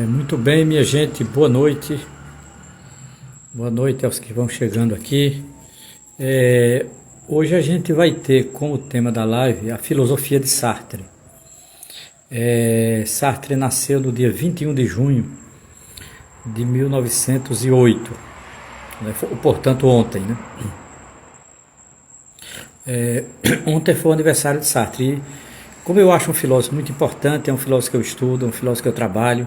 Muito bem, minha gente, boa noite. Boa noite aos que vão chegando aqui. Hoje a gente vai ter como tema da live a filosofia de Sartre. Sartre nasceu no dia 21 de junho de 1908, né? Portanto ontem, né? Ontem foi o aniversário de Sartre. E, como eu acho um filósofo muito importante, é um filósofo que eu estudo, é um filósofo que eu trabalho,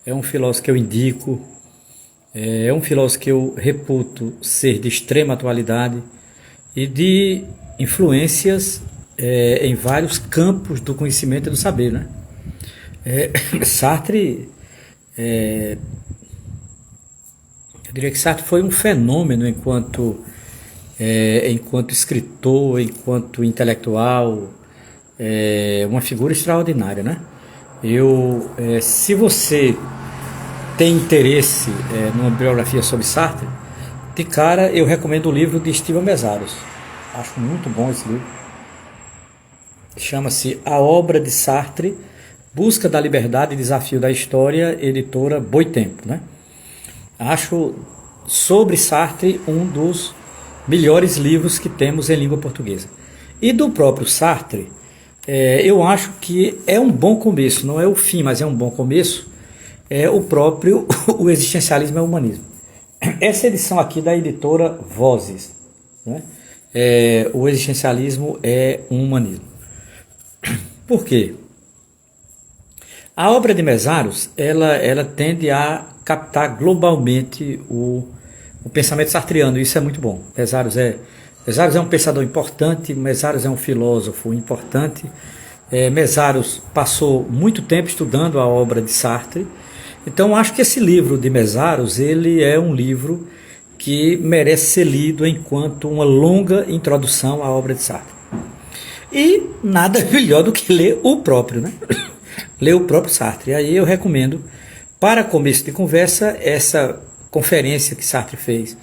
é um filósofo que eu indico, é um filósofo que eu reputo ser de extrema atualidade e de influências em vários campos do conhecimento e do saber, né? Sartre, eu diria que Sartre foi um fenômeno enquanto escritor, enquanto intelectual, uma figura extraordinária, né? Se você tem interesse numa biografia sobre Sartre, de cara eu recomendo o livro de Steven Mesaros. Acho muito bom esse livro. Chama-se A Obra de Sartre, Busca da Liberdade e Desafio da História, editora Boitempo, né? Acho sobre Sartre um dos melhores livros que temos em língua portuguesa. E do próprio Sartre, eu acho que é um bom começo, não é o fim, mas é um bom começo, o Existencialismo e o Humanismo. Essa edição aqui da editora Vozes, né? O Existencialismo é um Humanismo. Por quê? A obra de Mesaros, ela tende a captar globalmente o pensamento sartriano, e isso é muito bom. Mesaros é um pensador importante, Mesaros é um filósofo importante. Mesaros passou muito tempo estudando a obra de Sartre, então acho que esse livro de Mesaros, ele é um livro que merece ser lido enquanto uma longa introdução à obra de Sartre. E nada melhor do que ler o próprio, né? Ler o próprio Sartre. E aí eu recomendo, para começo de conversa, essa conferência que Sartre fez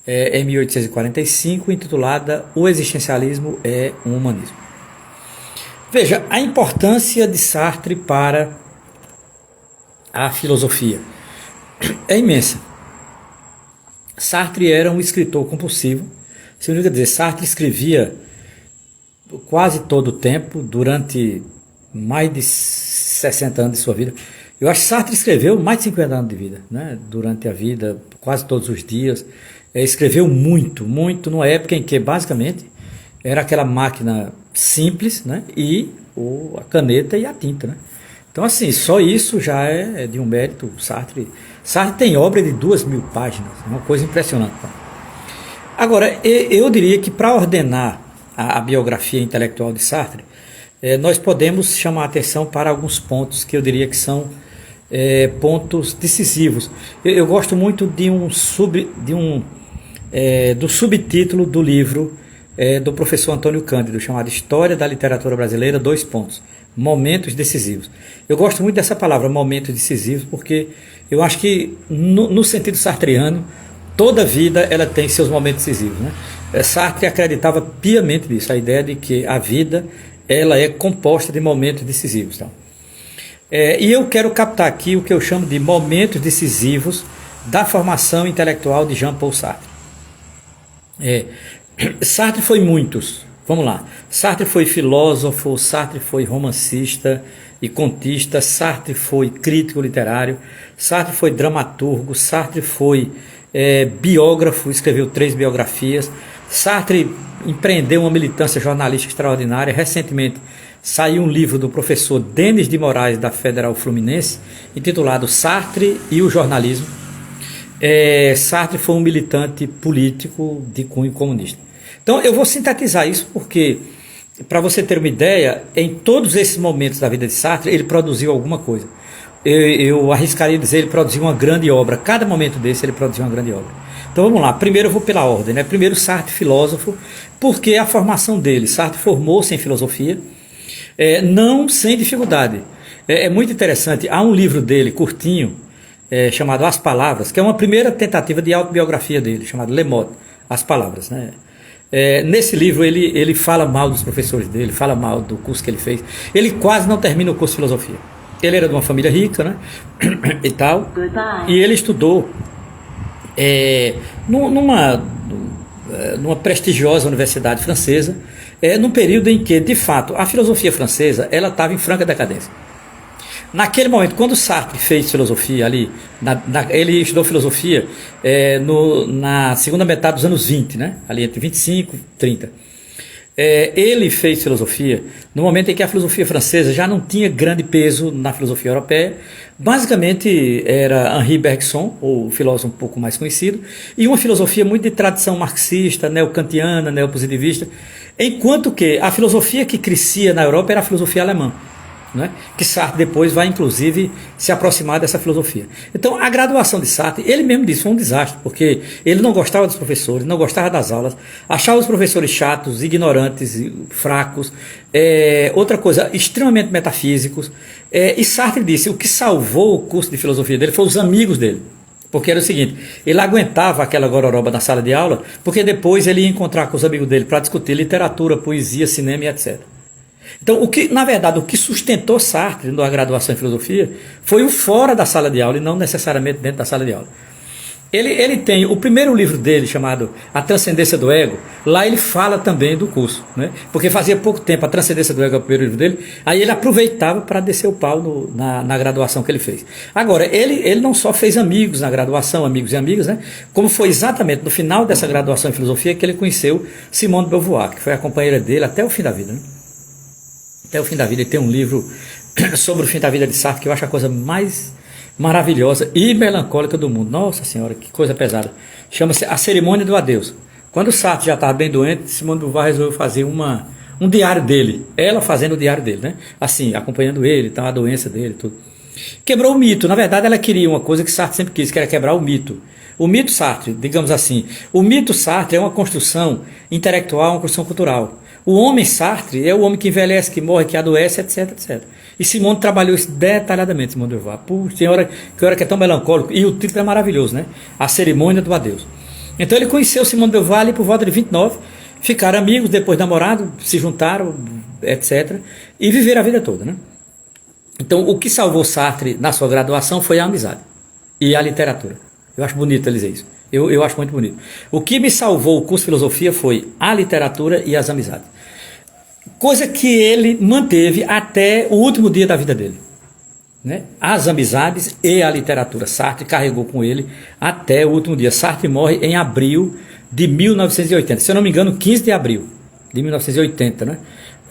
em 1845, intitulada O Existencialismo é um Humanismo. Veja, a importância de Sartre para a filosofia é imensa. Sartre era um escritor compulsivo, significa dizer, Sartre escrevia quase todo o tempo, durante mais de 60 anos de sua vida. Eu acho que Sartre escreveu mais de 50 anos de vida, né? Durante a vida, quase todos os dias. Escreveu muito, numa época em que basicamente era aquela máquina simples, né? E a caneta e a tinta, né? Então assim, só isso já é de um mérito. Sartre tem obra de 2.000 páginas, uma coisa impressionante. Agora, eu diria que para ordenar a biografia intelectual de Sartre, nós podemos chamar a atenção para alguns pontos que eu diria que são pontos decisivos. Eu gosto muito do subtítulo do livro do professor Antônio Cândido, chamado História da Literatura Brasileira, : Momentos Decisivos. Eu gosto muito dessa palavra, momentos decisivos, porque eu acho que no sentido sartriano, toda vida ela tem seus momentos decisivos, né? Sartre acreditava piamente nisso, a ideia de que a vida ela é composta de momentos decisivos. Então. E eu quero captar aqui o que eu chamo de momentos decisivos da formação intelectual de Jean-Paul Sartre. Sartre foi muitos. Vamos lá. Sartre foi filósofo, Sartre foi romancista e contista, Sartre foi crítico literário, Sartre foi dramaturgo, Sartre foi biógrafo, escreveu 3 biografias. Sartre empreendeu uma militância jornalística extraordinária. Recentemente saiu um livro do professor Denis de Moraes, da Federal Fluminense, intitulado Sartre e o Jornalismo. Sartre foi um militante político de cunho comunista. Então eu vou sintetizar isso porque para você ter uma ideia, em todos esses momentos da vida de Sartre, ele produziu alguma coisa. Eu arriscaria dizer, ele produziu uma grande obra. Cada momento desse ele produziu uma grande obra. Então vamos lá, primeiro eu vou pela ordem, né? Primeiro Sartre, filósofo, porque a formação dele, Sartre formou-se em filosofia, não sem dificuldade. É muito interessante, há um livro dele, curtinho, chamado As Palavras, que é uma primeira tentativa de autobiografia dele, chamado Le Mot, As Palavras, né? Nesse livro ele fala mal dos professores dele, fala mal do curso que ele fez. Ele quase não termina o curso de filosofia. Ele era de uma família rica, né? E tal. E ele estudou numa prestigiosa universidade francesa, num período em que, de fato, a filosofia francesa ela estava em franca decadência. Naquele momento, quando Sartre fez filosofia ali, ele estudou filosofia na segunda metade dos anos 20, né? Ali entre 25 e 30. Ele fez filosofia no momento em que a filosofia francesa já não tinha grande peso na filosofia europeia. Basicamente era Henri Bergson, o filósofo um pouco mais conhecido, e uma filosofia muito de tradição marxista, neocantiana, neopositivista, enquanto que a filosofia que crescia na Europa era a filosofia alemã. Né? Que Sartre depois vai inclusive se aproximar dessa filosofia. Então a graduação de Sartre, ele mesmo disse, foi um desastre, porque ele não gostava dos professores, não gostava das aulas, achava os professores chatos, ignorantes, fracos, outra coisa, extremamente metafísicos, e Sartre disse, o que salvou o curso de filosofia dele foi os amigos dele. Porque era o seguinte, ele aguentava aquela gororoba na sala de aula, porque depois ele ia encontrar com os amigos dele para discutir literatura, poesia, cinema e etc. Então, na verdade, o que sustentou Sartre na graduação em filosofia foi o fora da sala de aula e não necessariamente dentro da sala de aula. Ele tem o primeiro livro dele, chamado A Transcendência do Ego, lá ele fala também do curso, né? Porque fazia pouco tempo, A Transcendência do Ego é o primeiro livro dele, aí ele aproveitava para descer o pau na graduação que ele fez. Agora, ele não só fez amigos na graduação, amigos e amigas, né? Como foi exatamente no final dessa graduação em filosofia que ele conheceu Simone de Beauvoir, que foi a companheira dele até o fim da vida, né? Até o fim da vida. Ele tem um livro sobre o fim da vida de Sartre que eu acho a coisa mais maravilhosa e melancólica do mundo. Nossa Senhora, que coisa pesada. Chama-se A Cerimônia do Adeus. Quando Sartre já estava bem doente, Simone de Beauvoir resolveu fazer um diário dele. Ela fazendo o diário dele, né? Assim, acompanhando ele, então, a doença dele, tudo. Quebrou o mito. Na verdade, ela queria uma coisa que Sartre sempre quis, que era quebrar o mito. O mito Sartre, digamos assim, o mito Sartre é uma construção intelectual, uma construção cultural. O homem Sartre é o homem que envelhece, que morre, que adoece, etc, etc. E Simone trabalhou isso detalhadamente, Simone de Beauvoir. Puxa, tem hora que é tão melancólico. E o título é maravilhoso, né? A Cerimônia do Adeus. Então ele conheceu Simone de Beauvoir ali por volta de 29, ficaram amigos, depois namorados, se juntaram, etc. E viveram a vida toda, né? Então o que salvou Sartre na sua graduação foi a amizade e a literatura. Eu acho bonito ele dizer isso. Eu acho muito bonito. O que me salvou o curso de filosofia foi a literatura e as amizades. Coisa que ele manteve até o último dia da vida dele. Né? As amizades e a literatura. Sartre carregou com ele até o último dia. Sartre morre em abril de 1980. Se eu não me engano, 15 de abril de 1980. Né?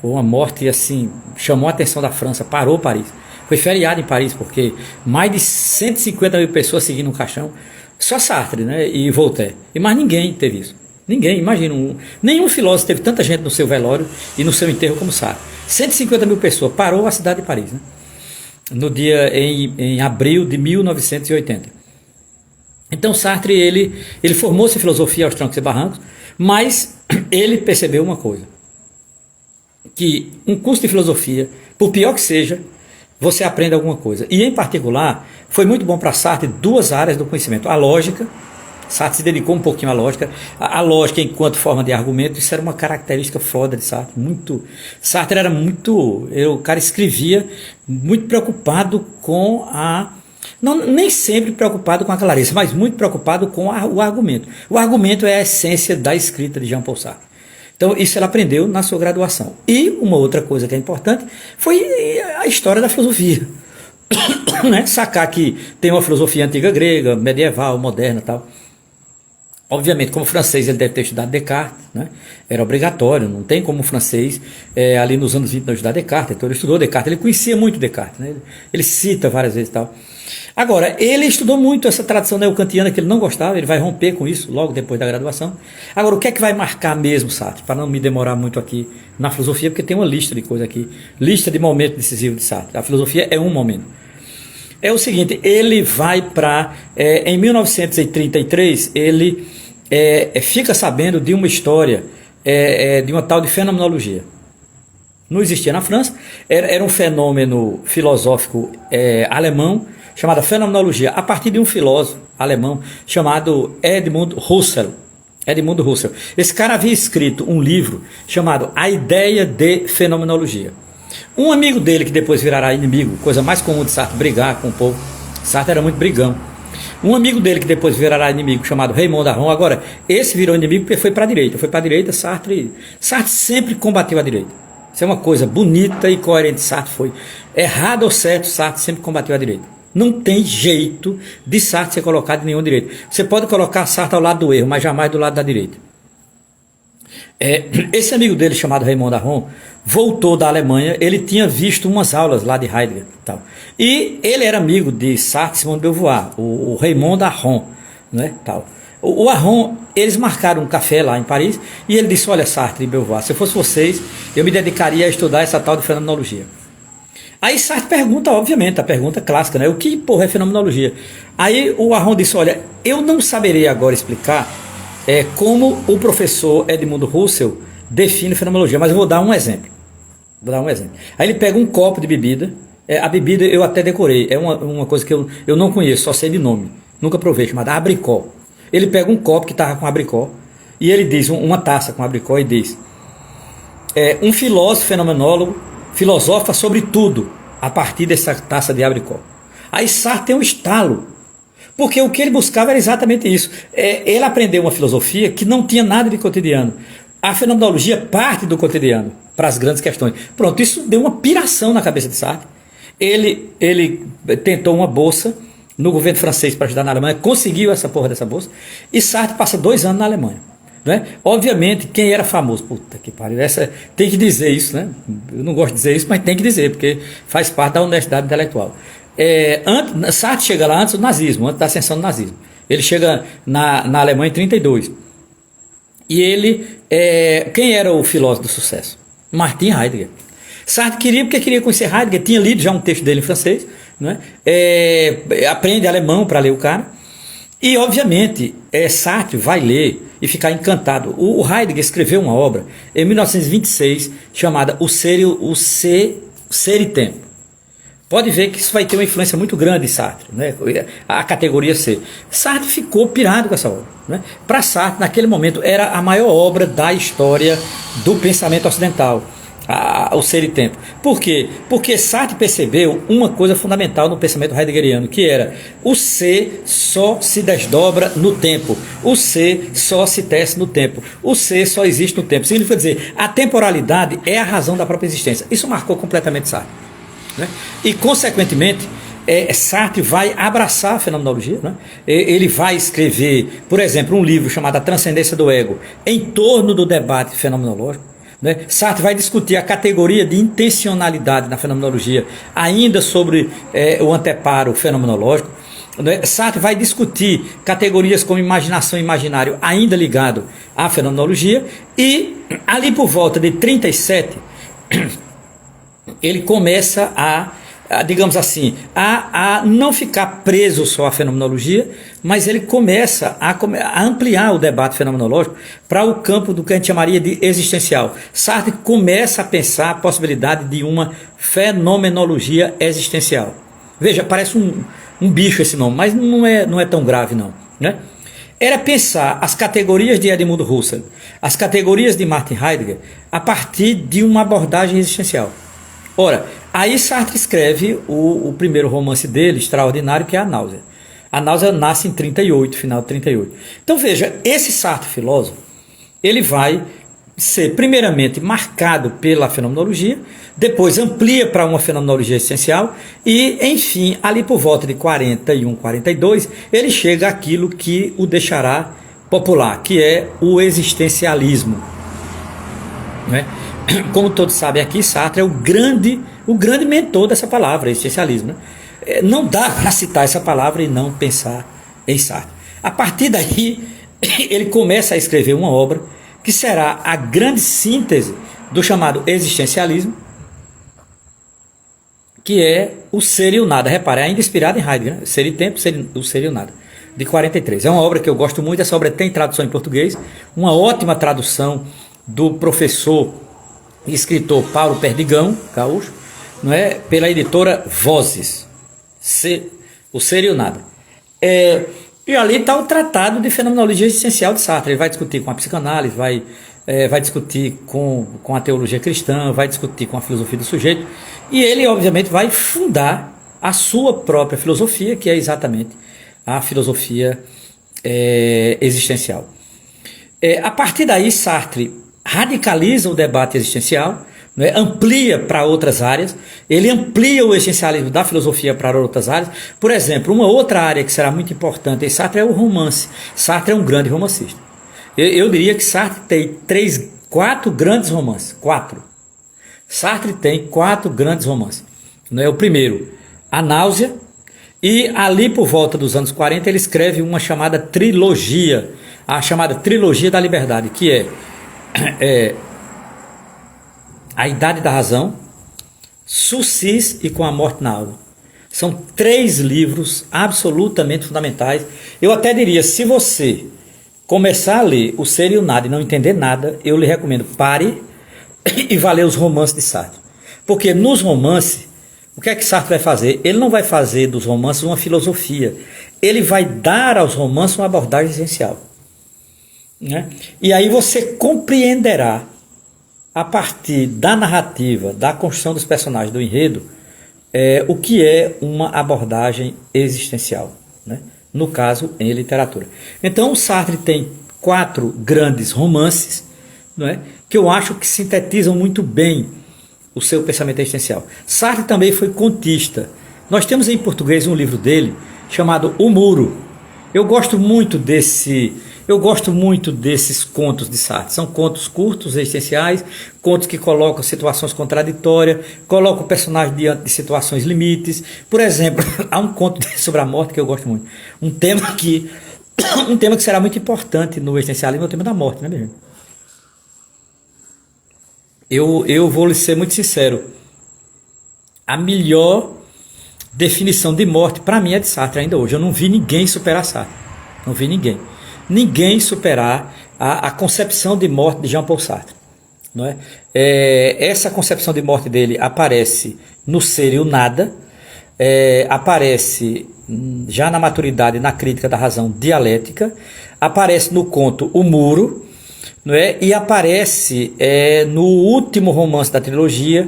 Foi uma morte assim, chamou a atenção da França, parou Paris. Foi feriado em Paris, porque mais de 150 mil pessoas seguindo um caixão. Só Sartre, né? E Voltaire. E mais ninguém teve isso. Ninguém, imagina. Nenhum filósofo teve tanta gente no seu velório e no seu enterro como Sartre. 150 mil pessoas. Parou a cidade de Paris, né? No dia em abril de 1980. Então Sartre, ele formou-se em filosofia aos trancos e barrancos, mas ele percebeu uma coisa. Que um curso de filosofia, por pior que seja, você aprende alguma coisa. E, em particular, foi muito bom para Sartre duas áreas do conhecimento. A lógica, Sartre se dedicou um pouquinho à lógica. A lógica enquanto forma de argumento, isso era uma característica foda de Sartre. Sartre era muito... O cara escrevia muito preocupado com a... Não, nem sempre preocupado com a clareza, mas muito preocupado com o argumento. O argumento é a essência da escrita de Jean-Paul Sartre. Então, isso ela aprendeu na sua graduação. E uma outra coisa que é importante foi a história da filosofia. Né? Sacar que tem uma filosofia antiga grega, medieval, moderna e tal. Obviamente, como francês, ele deve ter estudado Descartes, né? Era obrigatório, não tem como francês, ali nos anos 20 não estudar Descartes. Então, ele estudou Descartes, ele conhecia muito Descartes, né? Ele cita várias vezes e tal. Agora, ele estudou muito essa tradição neocantiana que ele não gostava, ele vai romper com isso logo depois da graduação. Agora, o que é que vai marcar mesmo Sartre? Para não me demorar muito aqui na filosofia, porque tem uma lista de coisas aqui, lista de momentos decisivos de Sartre. A filosofia é um momento. É o seguinte, ele vai para... em 1933, ele fica sabendo de uma história de uma tal de fenomenologia. Não existia na França, era um fenômeno filosófico alemão, chamada fenomenologia, a partir de um filósofo alemão chamado Edmund Husserl. Edmund Husserl. Esse cara havia escrito um livro chamado A Ideia de Fenomenologia. Um amigo dele, que depois virará inimigo, coisa mais comum de Sartre, brigar com o povo. Sartre era muito brigão. Um amigo dele, que depois virará inimigo, chamado Raymond Aron. Agora, esse virou inimigo porque foi para a direita. Foi para a direita, Sartre sempre combateu a direita. Isso é uma coisa bonita e coerente. Sartre foi errado ou certo, Sartre sempre combateu a direita. Não tem jeito de Sartre ser colocado em nenhum direito. Você pode colocar Sartre ao lado do erro, mas jamais do lado da direita. Esse amigo dele, chamado Raymond Aron, voltou da Alemanha. Ele tinha visto umas aulas lá de Heidegger tal. E ele era amigo de Sartre e Simone de Beauvoir, o Raymond Aron, né, tal. O Aron, eles marcaram um café lá em Paris e ele disse: olha, Sartre e Beauvoir, se eu fosse vocês, eu me dedicaria a estudar essa tal de fenomenologia. Aí Sartre pergunta, obviamente, a pergunta clássica, né? O que porra é fenomenologia? Aí o Aron disse: olha, eu não saberei agora explicar como o professor Edmund Husserl define fenomenologia, mas eu vou dar um exemplo. Aí ele pega um copo de bebida, a bebida eu até decorei, é uma coisa que eu não conheço, só sei de nome, nunca provei, chamada abricó. Ele pega um copo que estava com abricó, e ele diz, uma taça com abricó, e diz: um filósofo fenomenólogo filosofa sobre tudo a partir dessa taça de abricó. Aí Sartre tem um estalo, porque o que ele buscava era exatamente isso. Ele aprendeu uma filosofia que não tinha nada de cotidiano. A fenomenologia parte do cotidiano para as grandes questões. Pronto, isso deu uma piração na cabeça de Sartre. Ele tentou uma bolsa no governo francês para ajudar na Alemanha, conseguiu essa porra dessa bolsa, e Sartre passa 2 anos na Alemanha. Né? Obviamente, quem era famoso, puta que pariu, tem que dizer isso, né? Eu não gosto de dizer isso, mas tem que dizer, porque faz parte da honestidade intelectual. Sartre chega lá antes do nazismo, antes da ascensão do nazismo. Ele chega na Alemanha em 1932. E ele, quem era o filósofo do sucesso? Martin Heidegger. Sartre porque queria conhecer Heidegger, tinha lido já um texto dele em francês, né? Aprende alemão para ler o cara. E, obviamente, Sartre vai ler e ficar encantado. O Heidegger escreveu uma obra em 1926 chamada O Ser e Tempo. Pode ver que isso vai ter uma influência muito grande em Sartre, né? A categoria C. Sartre ficou pirado com essa obra, né? Para Sartre, naquele momento, era a maior obra da história do pensamento ocidental. O Ser e Tempo. Por quê? Porque Sartre percebeu uma coisa fundamental no pensamento heideggeriano, que era: o ser só se desdobra no tempo, o ser só se tece no tempo, o ser só existe no tempo. Significa dizer, a temporalidade é a razão da própria existência. Isso marcou completamente Sartre, né? E, consequentemente, Sartre vai abraçar a fenomenologia, né? Ele vai escrever, por exemplo, um livro chamado A Transcendência do Ego, em torno do debate fenomenológico. Né? Sartre vai discutir a categoria de intencionalidade na fenomenologia, ainda sobre o anteparo fenomenológico. Né? Sartre vai discutir categorias como imaginação e imaginário, ainda ligado à fenomenologia. E ali por volta de 1937, ele começa digamos assim, a não ficar preso só à fenomenologia, mas ele começa a ampliar o debate fenomenológico para o campo do que a gente chamaria de existencial. Sartre começa a pensar a possibilidade de uma fenomenologia existencial. Veja, parece um bicho esse nome, mas não é tão grave não, né? Era pensar as categorias de Edmund Husserl, as categorias de Martin Heidegger, a partir de uma abordagem existencial. Ora, aí Sartre escreve o primeiro romance dele, extraordinário, que é A Náusea. A Náusea nasce em 1938, final de 1938. Então veja, esse Sartre filósofo, ele vai ser primeiramente marcado pela fenomenologia, depois amplia para uma fenomenologia essencial e, enfim, ali por volta de 41, 42, ele chega àquilo que o deixará popular, que é o existencialismo, né? Como todos sabem aqui, Sartre é o grande mentor dessa palavra, existencialismo, né? Não dá para citar essa palavra e não pensar em Sartre. A partir daí, ele começa a escrever uma obra que será a grande síntese do chamado existencialismo, que é o Ser e o Nada. Repare, ainda inspirado em Heidegger, né? Ser e Tempo, o Ser e o Nada, de 43. É uma obra que eu gosto muito, essa obra tem tradução em português, uma ótima tradução do professor e escritor Paulo Perdigão, gaúcho, não é? Pela editora Vozes, o Ser e o Nada. E ali está o tratado de fenomenologia existencial de Sartre. Ele vai discutir com a psicanálise, vai discutir com a teologia cristã, vai discutir com a filosofia do sujeito, e ele obviamente vai fundar a sua própria filosofia, que é exatamente a filosofia existencial. A partir daí, Sartre radicaliza o debate existencial, né, amplia para outras áreas, ele amplia o existencialismo da filosofia para outras áreas. Por exemplo, uma outra área que será muito importante em Sartre é o romance. Sartre é um grande romancista. Eu diria que Sartre tem 4 grandes romances. 4. Sartre tem 4 grandes romances. Né? O primeiro, A Náusea, e ali por volta dos anos 40 ele escreve uma chamada trilogia, a chamada Trilogia da Liberdade, que é A Idade da Razão, Sucis e Com a Morte na Alma. São 3 livros absolutamente fundamentais. Eu até diria, se você começar a ler o Ser e o Nada e não entender nada, eu lhe recomendo, pare e vá ler os romances de Sartre. Porque nos romances, o que é que Sartre vai fazer? Ele não vai fazer dos romances uma filosofia. Ele vai dar aos romances uma abordagem essencial. Né? E aí você compreenderá, a partir da narrativa, da construção dos personagens, do enredo, o que é uma abordagem existencial, né? No caso, em literatura. Então, o Sartre tem 4 grandes romances, não é? Que eu acho que sintetizam muito bem o seu pensamento existencial. Sartre também foi contista. Nós temos em português um livro dele chamado O Muro. Eu gosto muito desses contos de Sartre. São contos curtos, existenciais, contos que colocam situações contraditórias, colocam o personagem diante de situações limites. Por exemplo, há um conto sobre a morte que eu gosto muito. Um tema que será muito importante no existencialismo é o tema da morte, né, meu irmão? Eu vou lhe ser muito sincero. A melhor definição de morte para mim é de Sartre ainda hoje. Eu não vi ninguém superar Sartre. Não vi ninguém superar a concepção de morte de Jean-Paul Sartre. Não é? Essa concepção de morte dele aparece no Ser e o Nada, aparece já na maturidade, na crítica da razão dialética, aparece no conto O Muro, não é? E aparece no último romance da trilogia,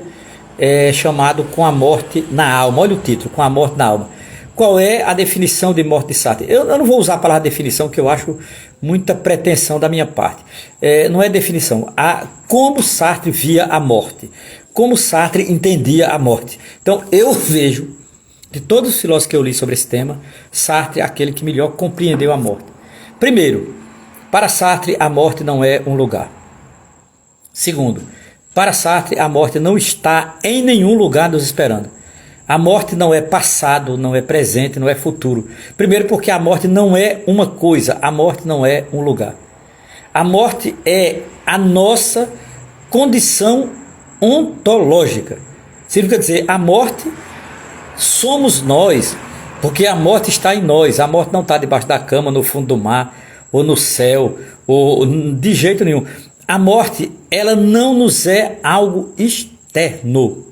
chamado Com a Morte na Alma. Olha o título, Com a Morte na Alma. Qual é a definição de morte de Sartre? Eu não vou usar a palavra definição, que eu acho muita pretensão da minha parte. Não é definição. Como Sartre via a morte. Como Sartre entendia a morte. Então, eu vejo, de todos os filósofos que eu li sobre esse tema, Sartre é aquele que melhor compreendeu a morte. Primeiro, para Sartre, a morte não é um lugar. Segundo, para Sartre, a morte não está em nenhum lugar nos esperando. A morte não é passado, não é presente, não é futuro. Primeiro porque a morte não é uma coisa, a morte não é um lugar. A morte é a nossa condição ontológica. Significa dizer, a morte somos nós, porque a morte está em nós. A morte não está debaixo da cama, no fundo do mar, ou no céu, ou de jeito nenhum. A morte, ela não nos é algo externo.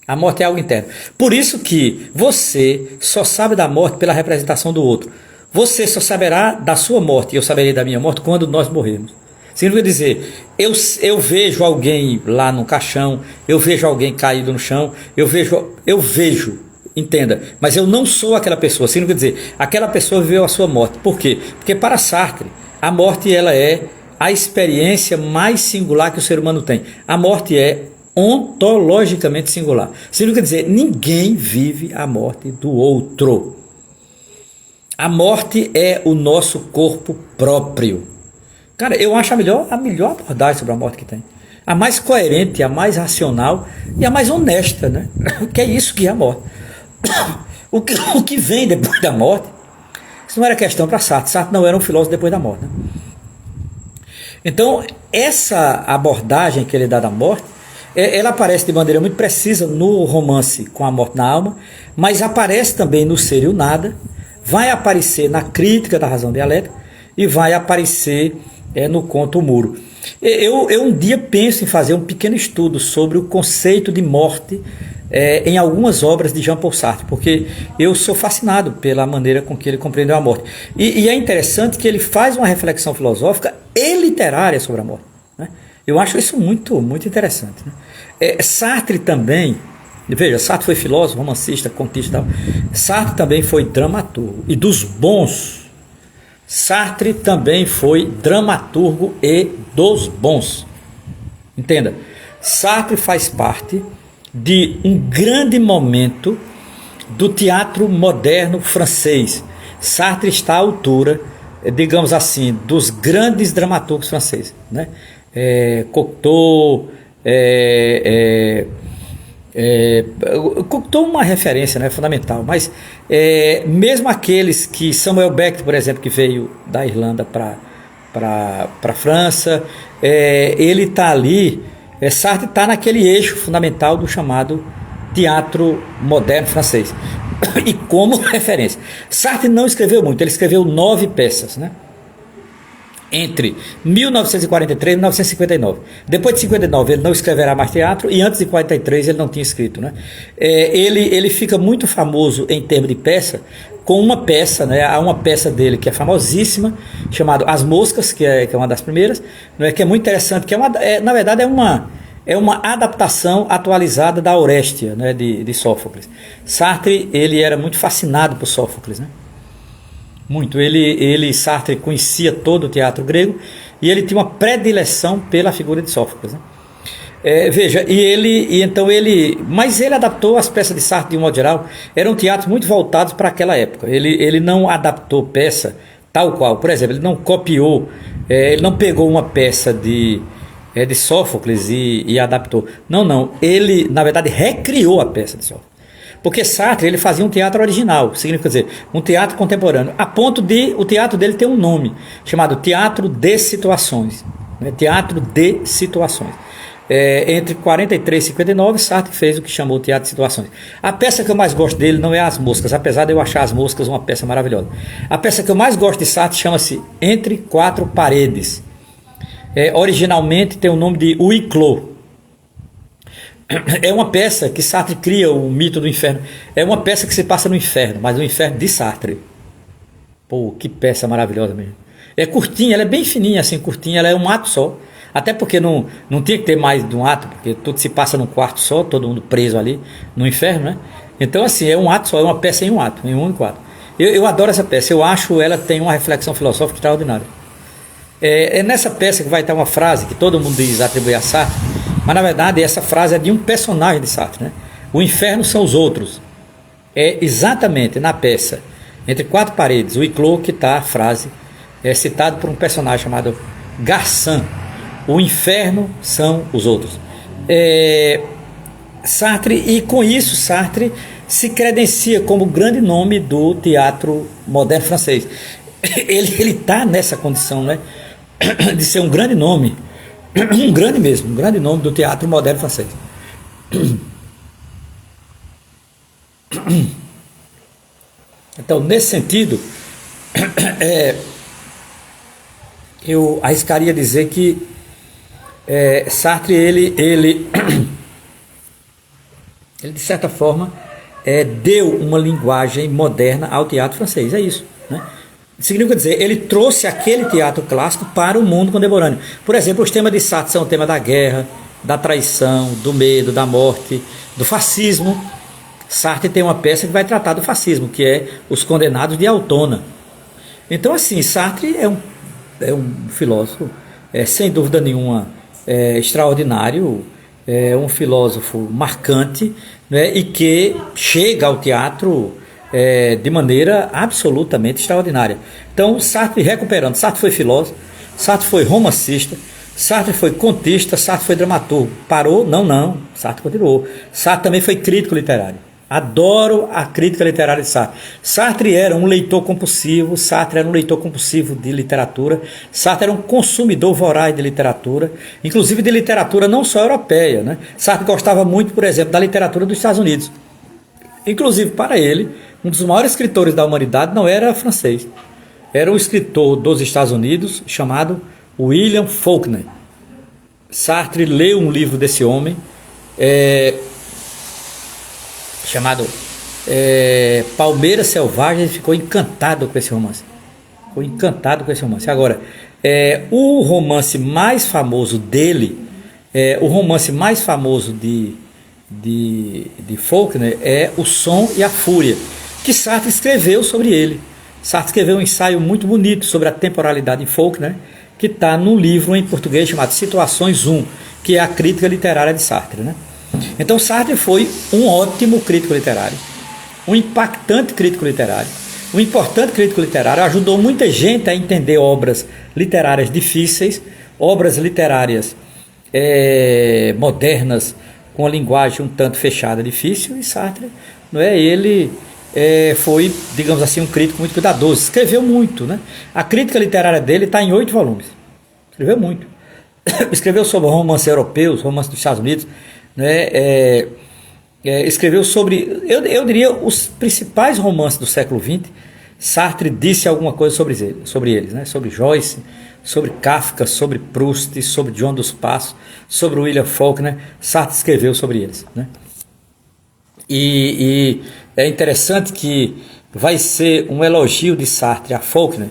A morte é algo interno. Por isso que você só sabe da morte pela representação do outro. Você só saberá da sua morte, e eu saberei da minha morte quando nós morrermos. Significa dizer, eu vejo alguém lá no caixão, eu vejo alguém caído no chão, eu vejo, entenda, mas eu não sou aquela pessoa. Significa dizer, aquela pessoa viveu a sua morte. Por quê? Porque para Sartre, a morte ela é a experiência mais singular que o ser humano tem. A morte é ontologicamente singular. Significa dizer, ninguém vive a morte do outro. A morte é o nosso corpo próprio. Cara, eu acho a melhor abordagem sobre a morte que tem. A mais coerente, a mais racional e a mais honesta, né? Que é isso que é a morte. O que vem depois da morte, isso não era questão para Sartre. Sartre não era um filósofo depois da morte, né? Então, essa abordagem que ele dá da morte, ela aparece de maneira muito precisa no romance Com a Morte na Alma, mas aparece também no Ser e o Nada, vai aparecer na Crítica da Razão Dialética e vai aparecer no conto O Muro. Eu um dia penso em fazer um pequeno estudo sobre o conceito de morte em algumas obras de Jean-Paul Sartre, porque eu sou fascinado pela maneira com que ele compreendeu a morte. E é interessante que ele faz uma reflexão filosófica e literária sobre a morte, né? Eu acho isso muito, muito interessante, né? Sartre também, veja, Sartre foi filósofo, romancista, contista e tal. Sartre também foi dramaturgo, e dos bons. Sartre também foi dramaturgo e dos bons. Entenda, Sartre faz parte de um grande momento do teatro moderno francês. Sartre está à altura, digamos assim, dos grandes dramaturgos franceses, né? Cocteau, Cocteau é uma referência, né, fundamental, mas mesmo aqueles que Samuel Beckett, por exemplo, que veio da Irlanda para a França, ele está ali, Sartre está naquele eixo fundamental do chamado teatro moderno francês. E como referência, Sartre não escreveu muito, ele escreveu 9 peças, né? Entre 1943 e 1959. Depois de 59 ele não escreverá mais teatro, e antes de 43 ele não tinha escrito, né? Ele fica muito famoso em termos de peça, com uma peça, né? Há uma peça dele que é famosíssima, chamada As Moscas, que é uma das primeiras, né? Que é muito interessante, que na verdade é uma adaptação atualizada da Orestia, né? de Sófocles. Sartre, ele era muito fascinado por Sófocles, né? Muito. Sartre conhecia todo o teatro grego e ele tinha uma predileção pela figura de Sófocles, né? Veja, mas ele adaptou as peças de Sartre de um modo geral, eram teatros muito voltados para aquela época. Ele não adaptou peça tal qual, por exemplo, ele não copiou, ele não pegou uma peça de Sófocles e adaptou. Não, ele na verdade recriou a peça de Sófocles. Porque Sartre, ele fazia um teatro original, significa dizer, um teatro contemporâneo, a ponto de o teatro dele ter um nome, chamado Teatro de Situações, né? Teatro de Situações. Entre 43 e 59, Sartre fez o que chamou Teatro de Situações. A peça que eu mais gosto dele não é As Moscas, apesar de eu achar As Moscas uma peça maravilhosa. A peça que eu mais gosto de Sartre chama-se Entre Quatro Paredes. Originalmente tem o nome de Huis Clos. É uma peça que Sartre cria o mito do inferno. É uma peça que se passa no inferno, mas no inferno de Sartre. Pô, que peça maravilhosa mesmo. É curtinha, ela é bem fininha assim, curtinha, ela é um ato só. Até porque não tinha que ter mais de um ato, porque tudo se passa num quarto só, todo mundo preso ali no inferno, né? Então assim, é um ato só, é uma peça em um ato, em um único ato. Eu adoro essa peça, eu acho ela tem uma reflexão filosófica extraordinária. É nessa peça que vai estar uma frase que todo mundo diz atribuir a Sartre, mas na verdade essa frase é de um personagem de Sartre, né? O inferno são os outros. É exatamente na peça Entre Quatro Paredes, o Huis Clos, que está a frase, citado por um personagem chamado Garçon. O inferno são os outros. Sartre, e com isso Sartre se credencia como grande nome do teatro moderno francês. Ele está nessa condição, né, de ser um grande nome, um grande nome do teatro moderno francês. Então, nesse sentido, eu arriscaria dizer que Sartre, ele de certa forma deu uma linguagem moderna ao teatro francês, é isso, né? Significa dizer, ele trouxe aquele teatro clássico para o mundo contemporâneo. Por exemplo, os temas de Sartre são o tema da guerra, da traição, do medo, da morte, do fascismo. Sartre tem uma peça que vai tratar do fascismo, que é Os Condenados de Altona. Então, assim, Sartre é um filósofo, sem dúvida nenhuma, extraordinário, um filósofo marcante, né, e que chega ao teatro de maneira absolutamente extraordinária. Então, Sartre recuperando, Sartre foi filósofo, Sartre foi romancista, Sartre foi contista, Sartre foi dramaturgo. Parou? Não, Sartre continuou. Sartre também foi crítico literário. Adoro a crítica literária de Sartre. Sartre era um leitor compulsivo, Sartre era um leitor compulsivo de literatura, Sartre era um consumidor voraz de literatura, inclusive de literatura não só europeia, né? Sartre gostava muito, por exemplo, da literatura dos Estados Unidos. Inclusive, para ele, um dos maiores escritores da humanidade não era francês. Era um escritor dos Estados Unidos chamado William Faulkner. Sartre leu um livro desse homem, chamado Palmeiras Selvagens, e ficou encantado com esse romance. Agora, o romance mais famoso dele, o romance mais famoso de Faulkner é O Som e a Fúria, que Sartre escreveu sobre ele. Sartre escreveu um ensaio muito bonito sobre a temporalidade de Faulkner, que está num livro em português chamado Situações 1, que é a crítica literária de Sartre, né? Então Sartre foi um ótimo crítico literário, um impactante crítico literário, um importante crítico literário, ajudou muita gente a entender obras literárias difíceis, obras literárias modernas, com a linguagem um tanto fechada, difícil, e Sartre, não é, ele foi, digamos assim, um crítico muito cuidadoso, escreveu muito, né? A crítica literária dele está em 8 volumes, escreveu muito, escreveu sobre romances europeus, romances dos Estados Unidos, né? Escreveu sobre, eu diria, os principais romances do século XX. Sartre disse alguma coisa sobre eles, né? Sobre Joyce, sobre Kafka, sobre Proust, sobre João dos Passos, sobre William Faulkner. Sartre escreveu sobre eles, né? E é interessante que vai ser um elogio de Sartre a Faulkner,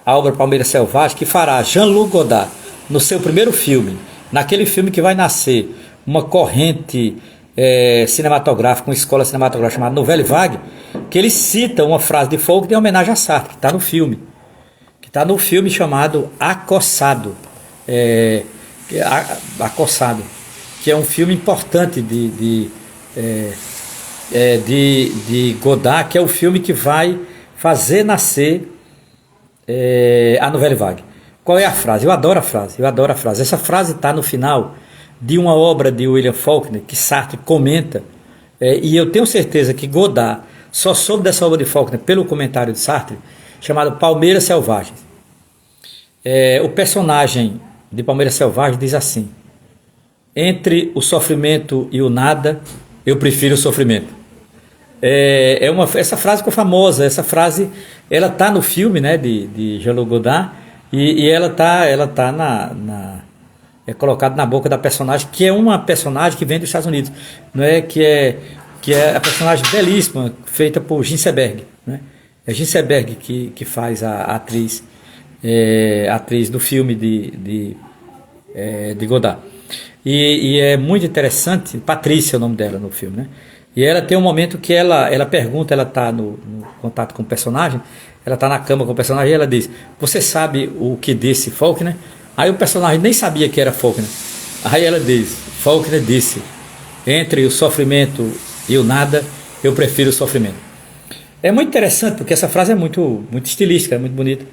a obra Palmeiras Selvagens, que fará Jean-Luc Godard no seu primeiro filme, naquele filme que vai nascer uma corrente cinematográfica, uma escola cinematográfica chamada Nouvelle Vague, que ele cita uma frase de Faulkner em homenagem a Sartre, que está no filme. Que está no filme chamado Acossado. Acossado, que é um filme importante de Godard, que é o filme que vai fazer nascer a Nouvelle Vague. Qual é a frase? Eu adoro a frase. Essa frase está no final de uma obra de William Faulkner, que Sartre comenta, e eu tenho certeza que Godard só soube dessa obra de Faulkner pelo comentário de Sartre, chamado Palmeiras Selvagens. O personagem de Palmeiras Selvagens diz assim: entre o sofrimento e o nada, eu prefiro o sofrimento. Essa frase ficou famosa, essa frase ela está no filme, né, de Jean-Luc Godard, e ela tá colocada na boca da personagem, que é uma personagem que vem dos Estados Unidos, não é? Que é a personagem belíssima, feita por Ginseberg, né? É Ginseberg que faz a atriz do filme de Godard. E é muito interessante, Patrícia é o nome dela no filme, né? E ela tem um momento que ela pergunta, ela está no contato com o personagem, ela está na cama com o personagem, e ela diz: você sabe o que disse Faulkner? Aí o personagem nem sabia que era Faulkner. Aí ela diz: Faulkner disse, entre o sofrimento e o nada, eu prefiro o sofrimento. É muito interessante, porque essa frase é muito, muito estilística, é muito bonita.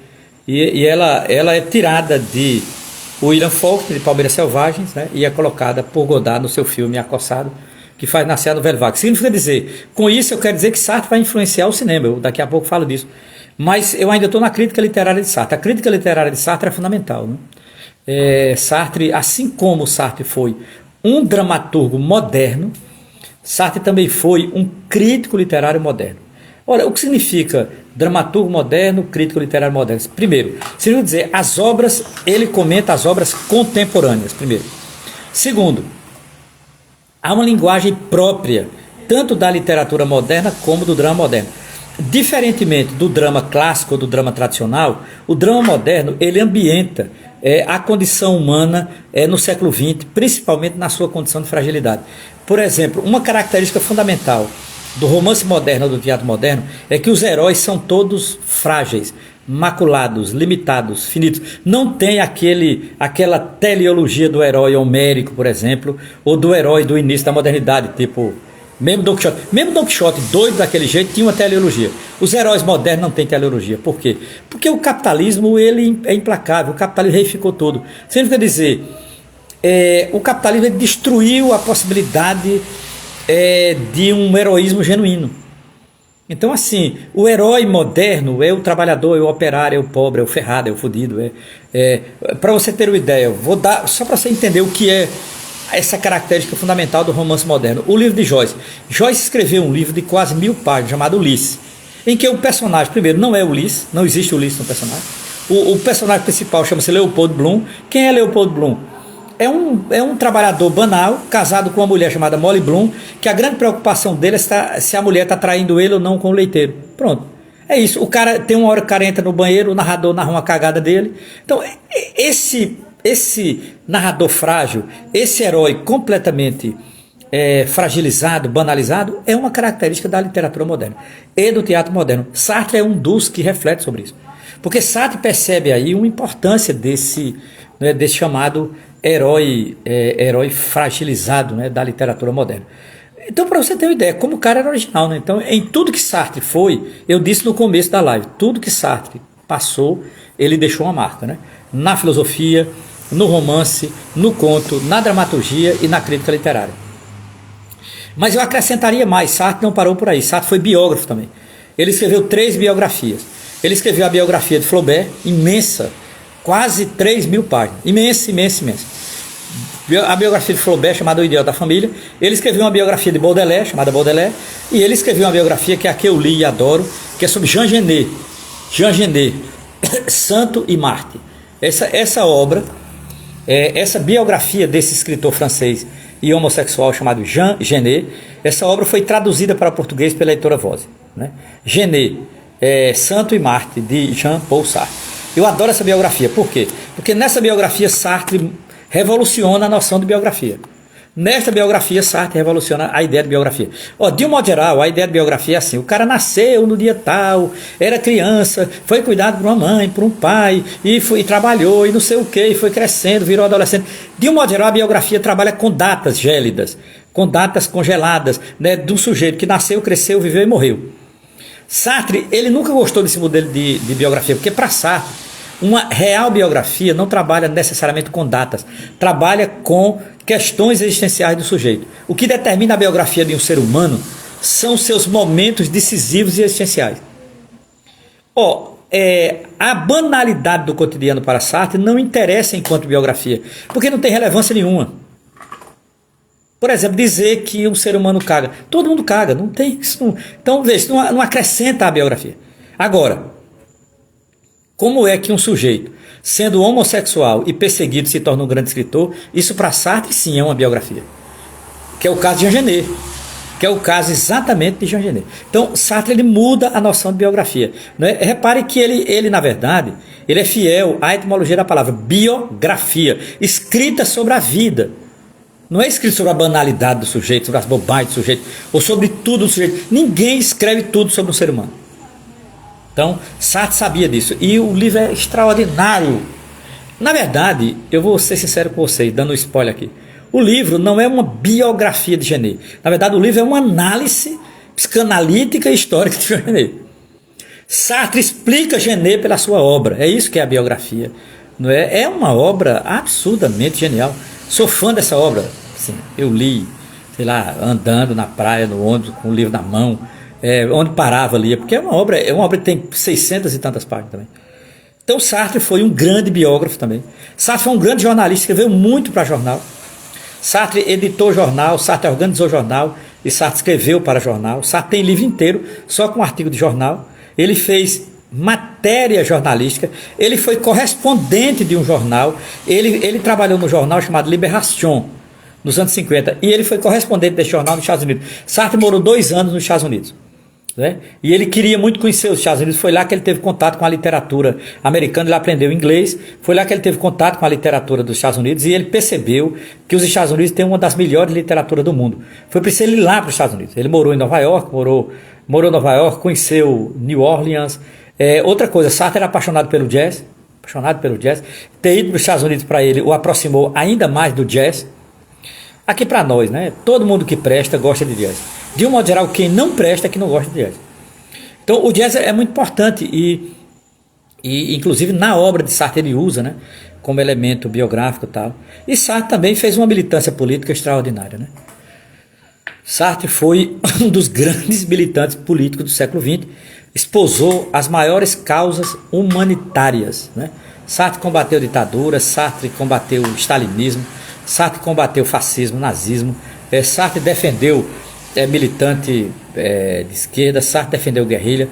E ela é tirada de William Faulkner, de Palmeiras Selvagens, né? E é colocada por Godard no seu filme Acossado, que faz nascer a Nouvelle Vague. Significa dizer, com isso eu quero dizer que Sartre vai influenciar o cinema, eu daqui a pouco falo disso. Mas eu ainda estou na crítica literária de Sartre. A crítica literária de Sartre é fundamental, né? Sartre, assim como Sartre foi um dramaturgo moderno, Sartre também foi um crítico literário moderno. Olha, o que significa dramaturgo moderno, crítico literário moderno? Primeiro, significa dizer, ele comenta as obras contemporâneas, primeiro. Segundo, há uma linguagem própria, tanto da literatura moderna como do drama moderno. Diferentemente do drama clássico ou do drama tradicional, o drama moderno, ele ambienta a condição humana no século XX, principalmente na sua condição de fragilidade. Por exemplo, uma característica fundamental do romance moderno ou do teatro moderno é que os heróis são todos frágeis, maculados, limitados, finitos. Não tem aquela teleologia do herói homérico, por exemplo, ou do herói do início da modernidade, tipo... Mesmo Don Quixote, doido daquele jeito, tinha uma teleologia. Os heróis modernos não têm teleologia. Por quê? Porque o capitalismo ele é implacável, o capitalismo reificou tudo. Significa dizer, o capitalismo ele destruiu a possibilidade de um heroísmo genuíno. Então, assim, o herói moderno é o trabalhador, é o operário, é o pobre, é o ferrado, é o fodido. Para você ter uma ideia, vou dar só para você entender o que é essa característica fundamental do romance moderno. O livro de Joyce. Joyce escreveu um livro de quase 1000 páginas chamado Ulisses, em que o personagem, primeiro, não é Ulisses, não existe Ulisses no personagem. O personagem principal chama-se Leopold Bloom. Quem é Leopold Bloom? É um trabalhador banal, casado com uma mulher chamada Molly Bloom, que a grande preocupação dele é se a mulher está traindo ele ou não com o leiteiro. Pronto. É isso. O cara tem uma hora que o cara entra no banheiro, o narrador narra uma cagada dele. Então, esse narrador frágil, esse herói completamente fragilizado, banalizado, é uma característica da literatura moderna e do teatro moderno. Sartre é um dos que reflete sobre isso. Porque Sartre percebe aí uma importância desse chamado herói fragilizado, né, da literatura moderna. Então, para você ter uma ideia, como o cara era original, né? Então, em tudo que Sartre foi, eu disse no começo da live, tudo que Sartre passou, ele deixou uma marca, né? Na filosofia, no romance, no conto, na dramaturgia e na crítica literária. Mas eu acrescentaria mais, Sartre não parou por aí, Sartre foi biógrafo também. Ele escreveu 3 biografias. Ele escreveu a biografia de Flaubert, imensa, quase 3.000 páginas, imensa. A biografia de Flaubert, chamada O Ideal da Família. Ele escreveu uma biografia de Baudelaire, chamada Baudelaire, e ele escreveu uma biografia que é a que eu li e adoro, que é sobre Jean Genet, Santo e Marte. Essa obra, essa biografia desse escritor francês e homossexual chamado Jean Genet, essa obra foi traduzida para o português pela editora Voz, né? Genet, Santo e Marte, de Jean-Paul Sartre. Eu adoro essa biografia. Por quê? Porque nessa biografia Sartre revoluciona a noção de biografia. Nesta biografia Sartre revoluciona a ideia de biografia. De um modo geral, a ideia de biografia é assim: o cara nasceu no dia tal, era criança, foi cuidado por uma mãe, por um pai, e trabalhou, e não sei o que, e foi crescendo, virou adolescente. De um modo geral, a biografia trabalha com datas gélidas, com datas congeladas, né, de um sujeito que nasceu, cresceu, viveu e morreu. Sartre, ele nunca gostou desse modelo de biografia, porque para Sartre, uma real biografia não trabalha necessariamente com datas, trabalha com questões existenciais do sujeito. O que determina a biografia de um ser humano são seus momentos decisivos e existenciais. A banalidade do cotidiano para Sartre não interessa enquanto biografia, porque não tem relevância nenhuma. Por exemplo, dizer que um ser humano caga. Todo mundo caga, não tem isso. Então, veja, isso não acrescenta à biografia. Agora, como é que um sujeito, sendo homossexual e perseguido, se torna um grande escritor? Isso para Sartre, sim, é uma biografia. Que é o caso de Jean Genet. Que é o caso exatamente de Jean Genet. Então, Sartre, ele muda a noção de biografia. Né? Repare que ele, na verdade, ele é fiel à etimologia da palavra biografia, escrita sobre a vida. Não é escrito sobre a banalidade do sujeito, sobre as bobagens do sujeito, ou sobre tudo do sujeito. Ninguém escreve tudo sobre um ser humano. Então, Sartre sabia disso. E o livro é extraordinário. Na verdade, eu vou ser sincero com vocês, dando um spoiler aqui. O livro não é uma biografia de Genet. Na verdade, o livro é uma análise psicanalítica e histórica de Genet. Sartre explica Genet pela sua obra. É isso que é a biografia. Não é? É uma obra absurdamente genial. Sou fã dessa obra. Assim, eu li, sei lá, andando na praia, no ônibus, com o livro na mão, onde parava ali, porque é uma obra que tem 600 e tantas páginas também. Então Sartre foi um grande biógrafo também. Sartre foi um grande jornalista, escreveu muito para jornal. Sartre editou jornal, Sartre organizou jornal e Sartre escreveu para jornal. Sartre tem livro inteiro só com artigo de jornal. Ele fez matéria jornalística, ele foi correspondente de um jornal, ele trabalhou no jornal chamado Libération, nos anos 50, e ele foi correspondente desse jornal nos Estados Unidos. Sartre morou 2 anos nos Estados Unidos, né? E ele queria muito conhecer os Estados Unidos. Foi lá que ele teve contato com a literatura americana, ele aprendeu inglês, foi lá que ele teve contato com a literatura dos Estados Unidos, e ele percebeu que os Estados Unidos têm uma das melhores literaturas do mundo. Foi preciso ele ir lá para os Estados Unidos. Ele morou em Nova York, morou em Nova York, conheceu New Orleans. Outra coisa, Sartre era apaixonado pelo jazz. Ter ido para os Estados Unidos para ele o aproximou ainda mais do jazz. Aqui para nós, né? Todo mundo que presta gosta de jazz. De um modo geral, quem não presta é que não gosta de jazz. Então o jazz é muito importante e inclusive na obra de Sartre ele usa, né, como elemento biográfico e tal. E Sartre também fez uma militância política extraordinária, né? Sartre foi um dos grandes militantes políticos do século XX, esposou as maiores causas humanitárias, né? Sartre combateu a ditadura, Sartre combateu o stalinismo, Sartre combateu o fascismo, o nazismo, Sartre defendeu militante de esquerda, Sartre defendeu guerrilha,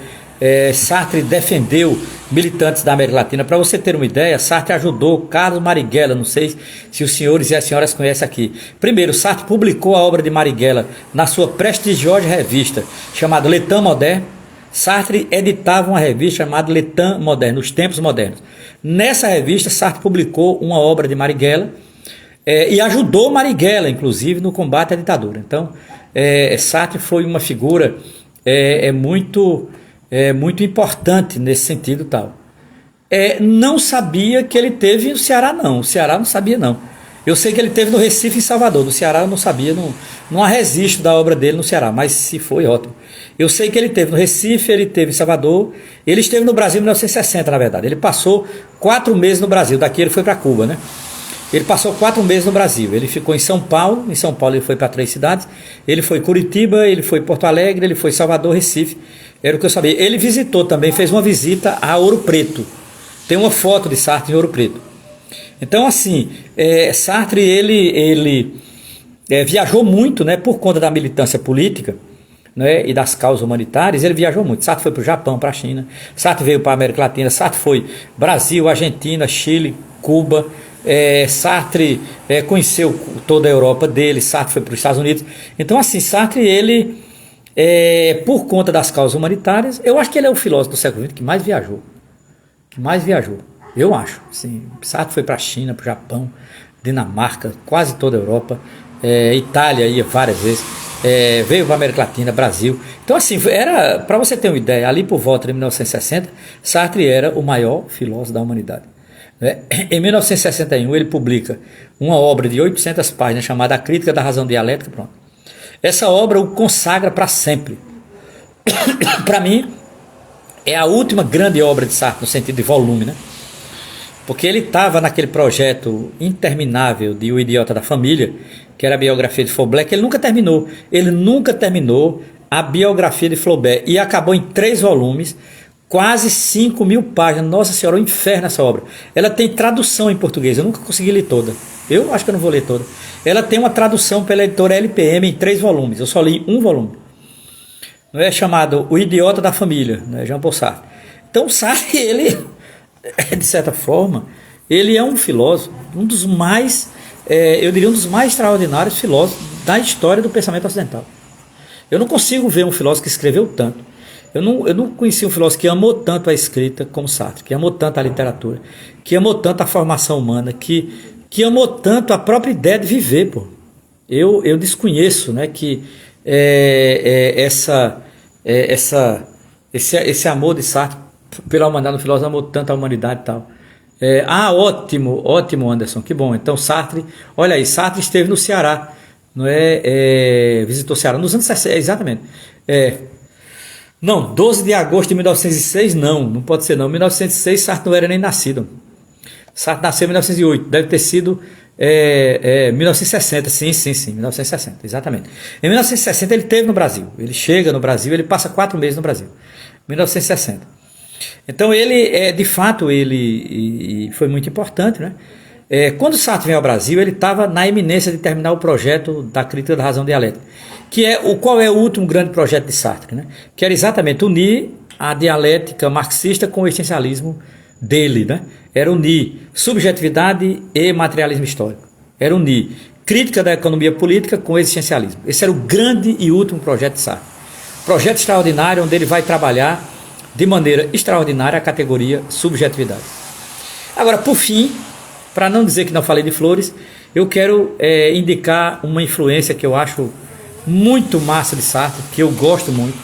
Sartre defendeu militantes da América Latina. Para você ter uma ideia, Sartre ajudou Carlos Marighella, não sei se os senhores e as senhoras conhecem aqui. Primeiro, Sartre publicou a obra de Marighella na sua prestigiosa revista chamada Le Temps Moderne. Sartre editava uma revista chamada Le Temps Moderne, Os Tempos Modernos. Nessa revista, Sartre publicou uma obra de Marighella e ajudou Marighella, inclusive, no combate à ditadura. Então, Sartre foi uma figura muito importante nesse sentido tal. Não sabia que ele teve no Ceará, não. O Ceará não sabia, não. Eu sei que ele teve no Recife e em Salvador. No Ceará eu não sabia, não há registro da obra dele no Ceará, mas se foi, ótimo. Eu sei que ele teve no Recife, ele teve em Salvador, ele esteve no Brasil em 1960, na verdade. Ele passou 4 meses no Brasil, daqui ele foi para Cuba, né? Ele passou 4 meses no Brasil, ele ficou em São Paulo ele foi para 3 cidades, ele foi Curitiba, ele foi Porto Alegre, ele foi Salvador, Recife, era o que eu sabia. Ele visitou também, fez uma visita a Ouro Preto, tem uma foto de Sartre em Ouro Preto. Então assim, Sartre ele viajou muito, né, por conta da militância política, né, e das causas humanitárias. Ele viajou muito. Sartre foi para o Japão, para a China, Sartre veio para a América Latina, Sartre foi Brasil, Argentina, Chile, Cuba, Sartre conheceu toda a Europa dele, Sartre foi para os Estados Unidos. Então assim, Sartre ele, por conta das causas humanitárias, eu acho que ele é o filósofo do século XX que mais viajou, eu acho. Sim, Sartre foi para a China, para o Japão, Dinamarca, quase toda a Europa, Itália ia várias vezes, veio para a América Latina, Brasil. Então assim, era, para você ter uma ideia, ali por volta de 1960, Sartre era o maior filósofo da humanidade. Em 1961 ele publica uma obra de 800 páginas chamada A Crítica da Razão Dialética. Pronto. Essa obra o consagra para sempre. Para mim é a última grande obra de Sartre no sentido de volume, né? Porque ele estava naquele projeto interminável de O Idiota da Família, que era a biografia de Flaubert, que ele nunca terminou. Ele nunca terminou a biografia de Flaubert e acabou em 3 volumes, quase 5.000 páginas. Nossa Senhora, o inferno essa obra. Ela tem tradução em português, eu nunca consegui ler toda. Eu acho que eu não vou ler toda. Ela tem uma tradução pela editora LPM em 3 volumes. Eu só li um volume. Não é chamado O Idiota da Família, né? Jean Paul Sartre. Então Sartre, ele, de certa forma, ele é um filósofo, um dos mais, eu diria, um dos mais extraordinários filósofos da história do pensamento ocidental. Eu não consigo ver um filósofo que escreveu tanto. Eu não conheci um filósofo que amou tanto a escrita como Sartre, que amou tanto a literatura, que amou tanto a formação humana, que amou tanto a própria ideia de viver. Pô. Eu desconheço, né, que esse amor de Sartre pela humanidade, o filósofo amou tanto a humanidade e tal. Ótimo, Anderson, que bom. Então Sartre, olha aí, Sartre esteve no Ceará, não visitou o Ceará nos anos 60, exatamente. Não, 12 de agosto de 1906, não pode ser não. 1906 Sartre não era nem nascido. Sartre nasceu em 1908, deve ter sido 1960, sim, 1960, exatamente. Em 1960 ele esteve no Brasil, ele chega no Brasil, ele passa 4 meses no Brasil, 1960. Então ele, de fato, ele foi muito importante, né? Quando Sartre veio ao Brasil, ele estava na iminência de terminar o projeto da Crítica da Razão Dialética, que qual é o último grande projeto de Sartre, né? Que era exatamente unir a dialética marxista com o existencialismo dele, né? Era unir subjetividade e materialismo histórico, era unir crítica da economia política com o existencialismo. Esse era o grande e último projeto de Sartre, projeto extraordinário onde ele vai trabalhar de maneira extraordinária a categoria subjetividade. Agora, por fim, para não dizer que não falei de flores, eu quero indicar uma influência que eu acho muito massa de Sartre, que eu gosto muito,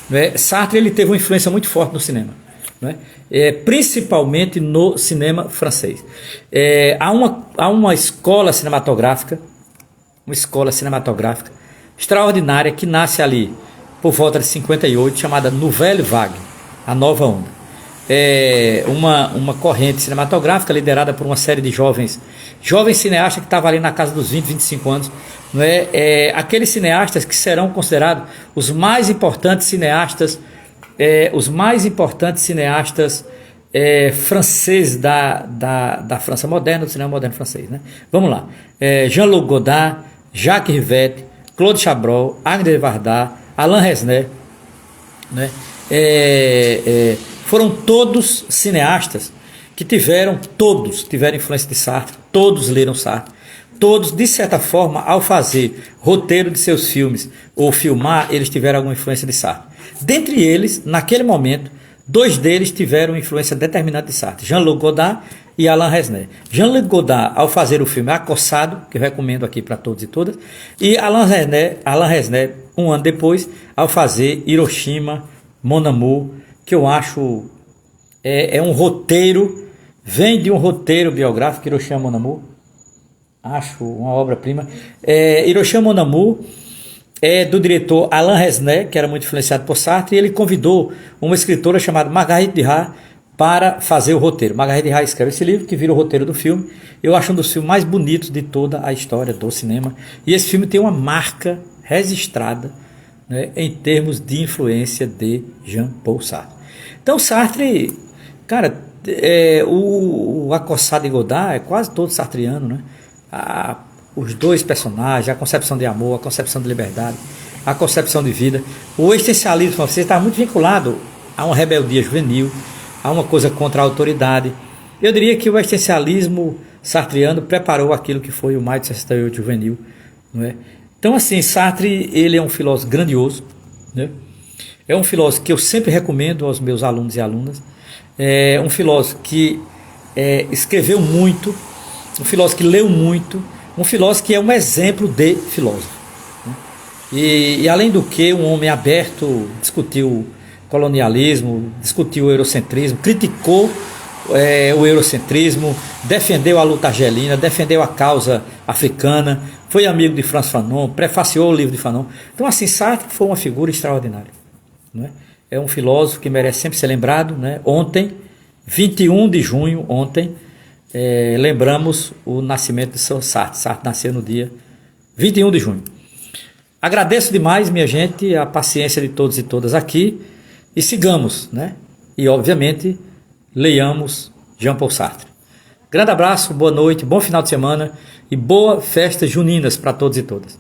né? Sartre ele teve uma influência muito forte no cinema, né? Principalmente no cinema francês. Há uma escola cinematográfica extraordinária que nasce ali por volta de 58, chamada Nouvelle Vague, a nova onda. uma corrente cinematográfica liderada por uma série de jovens cineastas que estavam ali na casa dos 20, 25 anos, não é? Aqueles cineastas que serão considerados os mais importantes cineastas, franceses da França moderna, do cinema moderno francês, né? Vamos lá. Jean-Luc Godard, Jacques Rivette, Claude Chabrol, Agnès Varda, Alain Resnais, né? Foram todos cineastas que todos tiveram influência de Sartre, todos leram Sartre, todos, de certa forma, ao fazer roteiro de seus filmes ou filmar, eles tiveram alguma influência de Sartre. Dentre eles, naquele momento, 2 deles tiveram influência determinante de Sartre, Jean-Luc Godard e Alain Resnais. Jean-Luc Godard, ao fazer o filme Acossado, que eu recomendo aqui para todos e todas, e Alain Resnais, um ano depois, ao fazer Hiroshima, Mon Amour, que eu acho um roteiro, vem de um roteiro biográfico, Hiroshima, Mon Amour, acho uma obra-prima. Hiroshima, Mon Amour é do diretor Alain Resnais, que era muito influenciado por Sartre, e ele convidou uma escritora chamada Marguerite Duras para fazer o roteiro. Marguerite Duras escreve esse livro, que vira o roteiro do filme. Eu acho um dos filmes mais bonitos de toda a história do cinema, e esse filme tem uma marca registrada, né, em termos de influência de Jean-Paul Sartre. Então Sartre, cara, o Acossado de Godard é quase todo sartreano, né? Os 2 personagens, a concepção de amor, a concepção de liberdade, a concepção de vida. O existencialismo francês está muito vinculado a uma rebeldia juvenil, a uma coisa contra a autoridade. Eu diria que o existencialismo sartreano preparou aquilo que foi o Maio de 68 juvenil, não é? Então, assim, Sartre, ele é um filósofo grandioso, né? É um filósofo que eu sempre recomendo aos meus alunos e alunas. É um filósofo que escreveu muito, um filósofo que leu muito, um filósofo que é um exemplo de filósofo, né? E além do que, um homem aberto, discutiu colonialismo, discutiu o eurocentrismo, criticou o eurocentrismo, defendeu a luta argelina, defendeu a causa africana, foi amigo de Frantz Fanon, prefaciou o livro de Fanon. Então, assim, Sartre foi uma figura extraordinária, né? É um filósofo que merece sempre ser lembrado, né? Ontem, 21 de junho, lembramos o nascimento de São Sartre. Sartre nasceu no dia 21 de junho. Agradeço demais, minha gente, a paciência de todos e todas aqui, e sigamos, né? E, obviamente, leiamos Jean-Paul Sartre. Grande abraço, boa noite, bom final de semana e boas festas juninas para todos e todas.